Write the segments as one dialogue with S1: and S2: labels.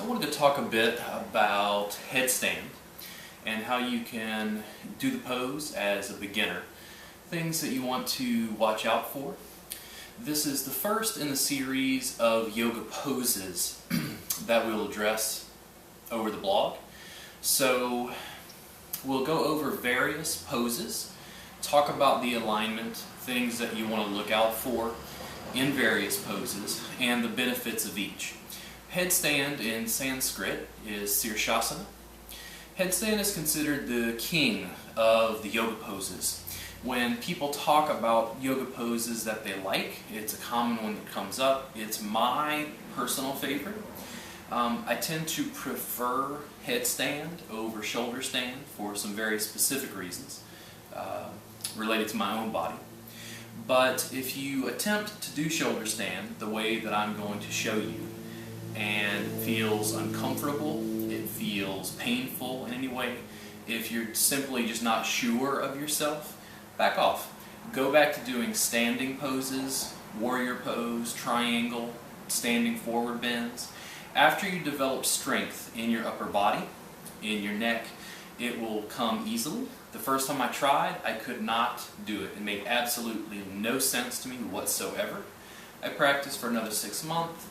S1: I wanted to talk a bit about headstand and how you can do the pose as a beginner. Things that you want to watch out for. This is the first in the series of yoga poses that we'll address over the blog. So we'll go over various poses, talk about the alignment, things that you want to look out for in various poses, and the benefits of each. Headstand in Sanskrit is Sirshasana. Headstand is considered the king of the yoga poses. When people talk about yoga poses that they like, it's a common one that comes up. It's my personal favorite. I tend to prefer headstand over shoulder stand for some very specific reasons related to my own body. But if you attempt to do shoulder stand the way that I'm going to show you, and it feels uncomfortable, it feels painful in any way, if you're simply just not sure of yourself, back off. Go back to doing standing poses, warrior pose, triangle, standing forward bends. After you develop strength in your upper body, in your neck, it will come easily. The first time I tried, I could not do it. It made absolutely no sense to me whatsoever. I practiced for another 6 months.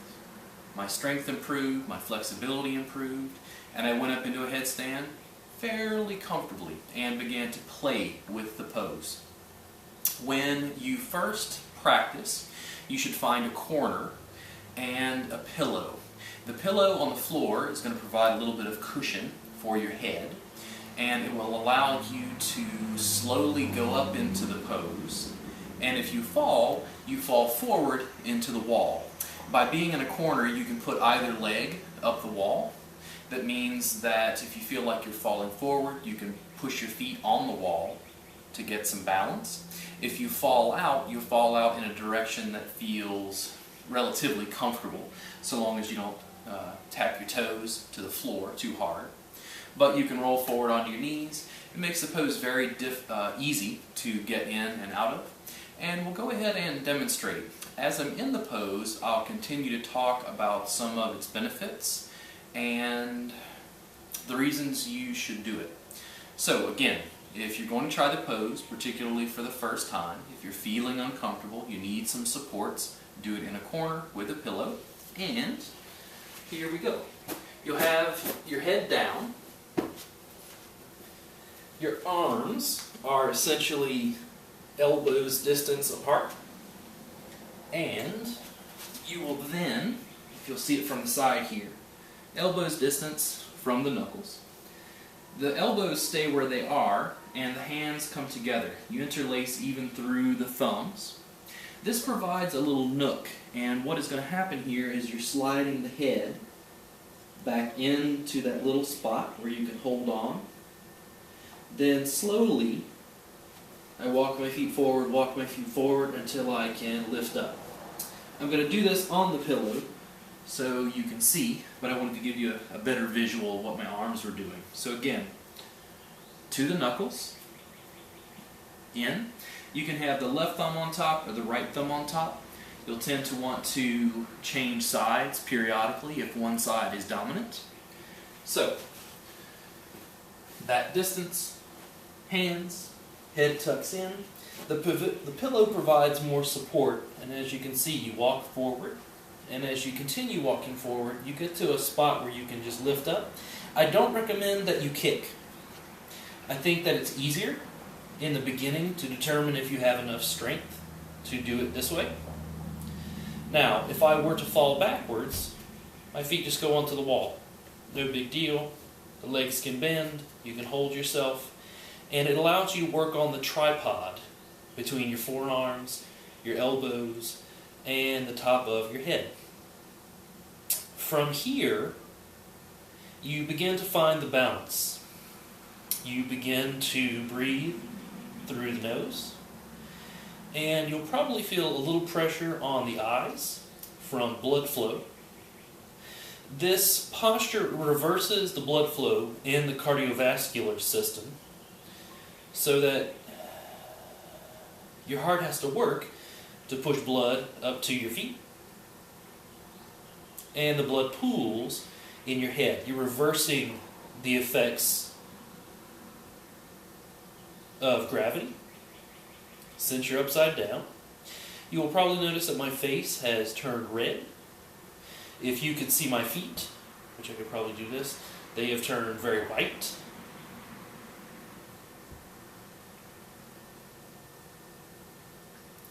S1: My strength improved, my flexibility improved, and I went up into a headstand fairly comfortably and began to play with the pose. When you first practice, you should find a corner and a pillow. The pillow on the floor is going to provide a little bit of cushion for your head, and it will allow you to slowly go up into the pose. And if you fall forward into the wall. By being in a corner, you can put either leg up the wall. That means that if you feel like you're falling forward, you can push your feet on the wall to get some balance. If you fall out in a direction that feels relatively comfortable, so long as you don't tap your toes to the floor too hard. But you can roll forward onto your knees. It makes the pose very easy to get in and out of. And we'll go ahead and demonstrate. As I'm in the pose, I'll continue to talk about some of its benefits and the reasons you should do it. So again, if you're going to try the pose, particularly for the first time, if you're feeling uncomfortable, you need some supports, do it in a corner with a pillow. And here we go. You'll have your head down. Your arms are essentially elbows distance apart. And you will then, if you'll see it from the side here, elbows distance from the knuckles. The elbows stay where they are and the hands come together. You interlace even through the thumbs. This provides a little nook, and what is going to happen here is you're sliding the head back into that little spot where you can hold on. Then slowly I walk my feet forward until I can lift up. I'm going to do this on the pillow so you can see, but I wanted to give you a better visual of what my arms were doing. So again, to the knuckles, in. You can have the left thumb on top or the right thumb on top. You'll tend to want to change sides periodically if one side is dominant. So, that distance, hands, head tucks in. The pillow provides more support, and as you can see, you walk forward, and as you continue walking forward, you get to a spot where you can just lift up. I don't recommend that you kick. I think that it's easier in the beginning to determine if you have enough strength to do it this way. Now, if I were to fall backwards, my feet just go onto the wall. No big deal. The legs can bend, you can hold yourself, and it allows you to work on the tripod between your forearms, your elbows, and the top of your head. From here, you begin to find the balance. You begin to breathe through the nose, and you'll probably feel a little pressure on the eyes from blood flow. This posture reverses the blood flow in the cardiovascular system so that your heart has to work to push blood up to your feet, and the blood pools
S2: in your head. You're reversing the effects of gravity since you're upside down. You will probably notice that my face has turned red. If you could see my feet, which I could probably do this, they have turned very white.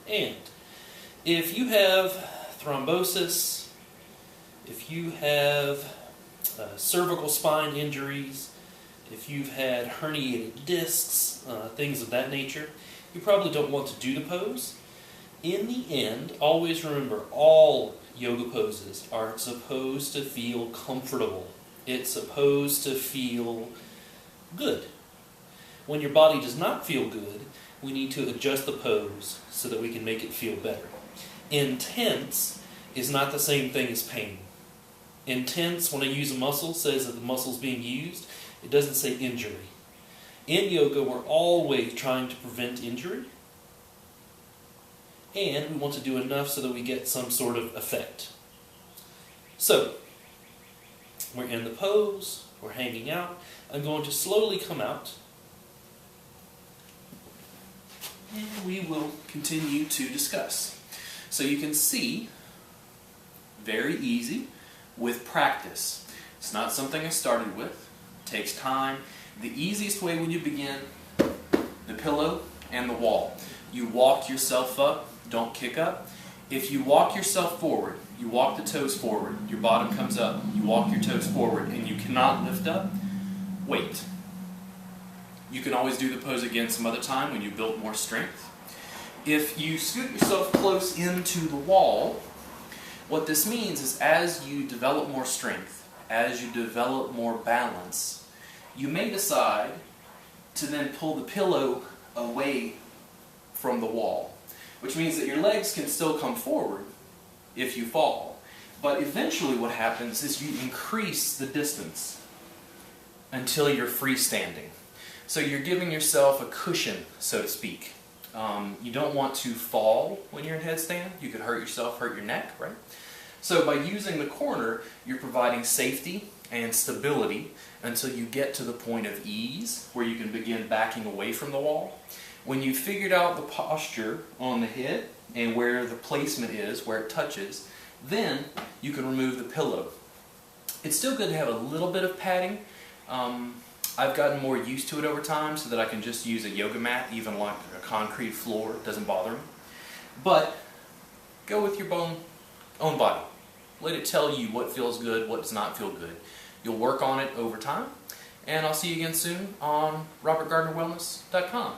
S2: And if you have thrombosis, if you have cervical spine injuries, if you've had herniated discs, things of that nature, you probably don't want to do the pose. In the end, always remember, all yoga poses are supposed to feel comfortable. It's supposed to feel good. When your body does not feel good, we need to adjust the pose so that we can make it feel better. Intense is not the same thing as pain. Intense, when I use a muscle, says that the muscle is being used. It doesn't say injury. In yoga, we're always trying to prevent injury, and we want to do enough so that we get some sort of effect. So, we're in the pose, we're hanging out. I'm going to slowly come out,
S1: and we will continue to discuss. So you can see, very easy with practice. It's not something I started with. It takes time. The easiest way when you begin, the pillow and the wall. You walk yourself up, don't kick up. If you walk yourself forward, you walk the toes forward, your bottom comes up, you walk your toes forward, and you cannot lift up, wait. You can always do the pose again some other time when you build more strength. If you scoot yourself close into the wall, what this means is as you develop more strength, as you develop more balance, you may decide to then pull the pillow away from the wall, which means that your legs can still come forward if you fall. But eventually what happens is you increase the distance until you're freestanding. So you're giving yourself a cushion, so to speak. You don't want to fall when you're in headstand. You could hurt yourself, hurt your neck, right? So by using the corner, you're providing safety and stability until you get to the point of ease where you can begin backing away from the wall. When you've figured out the posture on the head and where the placement is, where it touches, then you can remove the pillow. It's still good to have a little bit of padding. I've gotten more used to it over time so that I can just use a yoga mat, even like a concrete floor. It doesn't bother me. But go with your own body. Let it tell you what feels good, what does not feel good. You'll work on it over time. And I'll see you again soon on robertgardnerwellness.com.